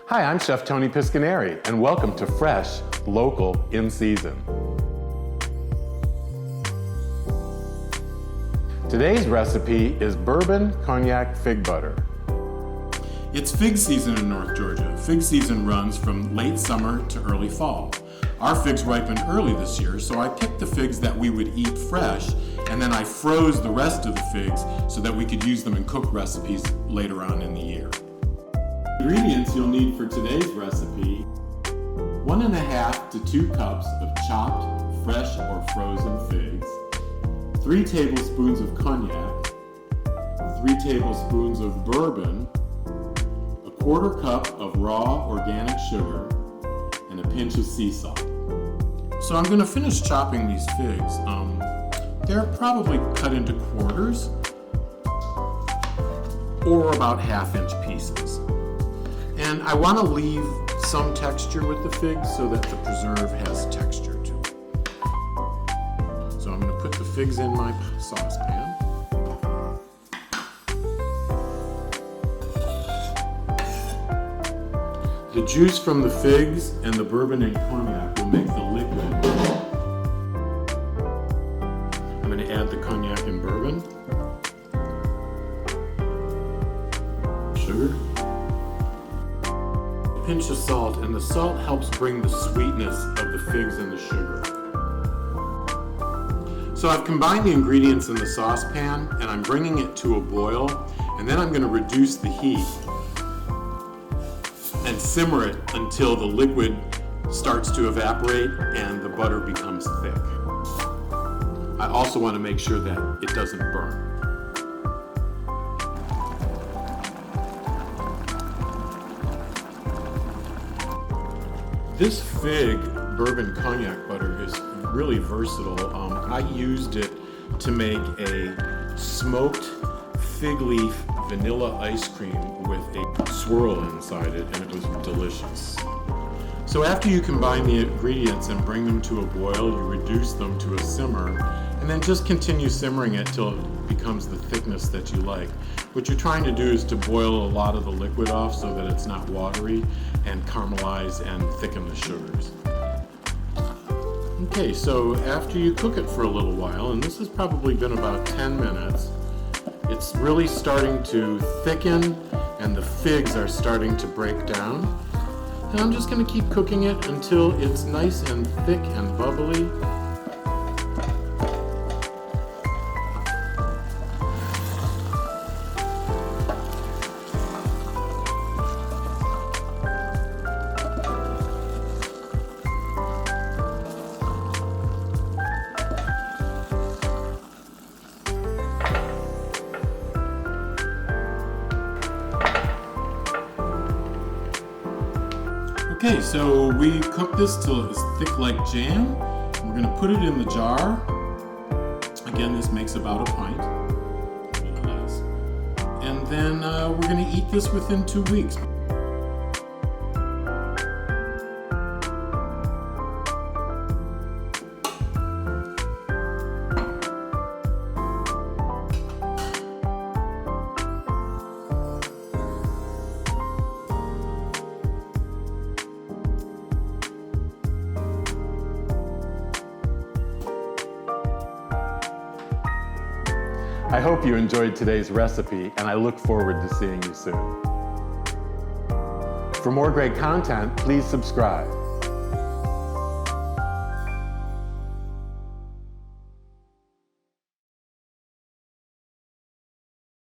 Hi, I'm Chef Tony Pisconeri, and welcome to Fresh, Local, in Season. Today's recipe is Bourbon Cognac Fig Butter. It's fig season in North Georgia. Fig season runs from late summer to early fall. Our figs ripened early this year, so I picked the figs that we would eat fresh, and then I froze the rest of the figs so that we could use them in cook recipes later on in the year. Ingredients you'll need for today's recipe: 1.5 to 2 cups of chopped, fresh or frozen figs, 3 tablespoons of cognac, 3 tablespoons of bourbon, 1/4 cup of raw organic sugar, and a pinch of sea salt. So I'm going to finish chopping these figs. They're probably cut into quarters or about 1/2-inch pieces. And I want to leave some texture with the figs so that the preserve has texture to it. So I'm going to put the figs in my saucepan. The juice from the figs and the bourbon and cognac will make the liquid. I'm going to add the cognac and bourbon, sugar, a pinch of salt, and the salt helps bring the sweetness of the figs and the sugar. So I've combined the ingredients in the saucepan and I'm bringing it to a boil, and then I'm going to reduce the heat and simmer it until the liquid starts to evaporate and the butter becomes thick. I also want to make sure that it doesn't burn. This fig bourbon cognac butter is really versatile. I used it to make a smoked fig leaf vanilla ice cream with a swirl inside it, and it was delicious. So after you combine the ingredients and bring them to a boil, you reduce them to a simmer, and then just continue simmering it till it becomes the thickness that you like. What you're trying to do is to boil a lot of the liquid off so that it's not watery, and caramelize and thicken the sugars. Okay, so after you cook it for a little while, and this has probably been about 10 minutes, it's really starting to thicken and the figs are starting to break down. And I'm just going to keep cooking it until it's nice and thick and bubbly. Okay, so we cooked this till it's thick like jam. We're going to put it in the jar. Again, this makes about a pint, a little less. And then we're going to eat this within 2 weeks. I hope you enjoyed today's recipe, and I look forward to seeing you soon. For more great content, please subscribe.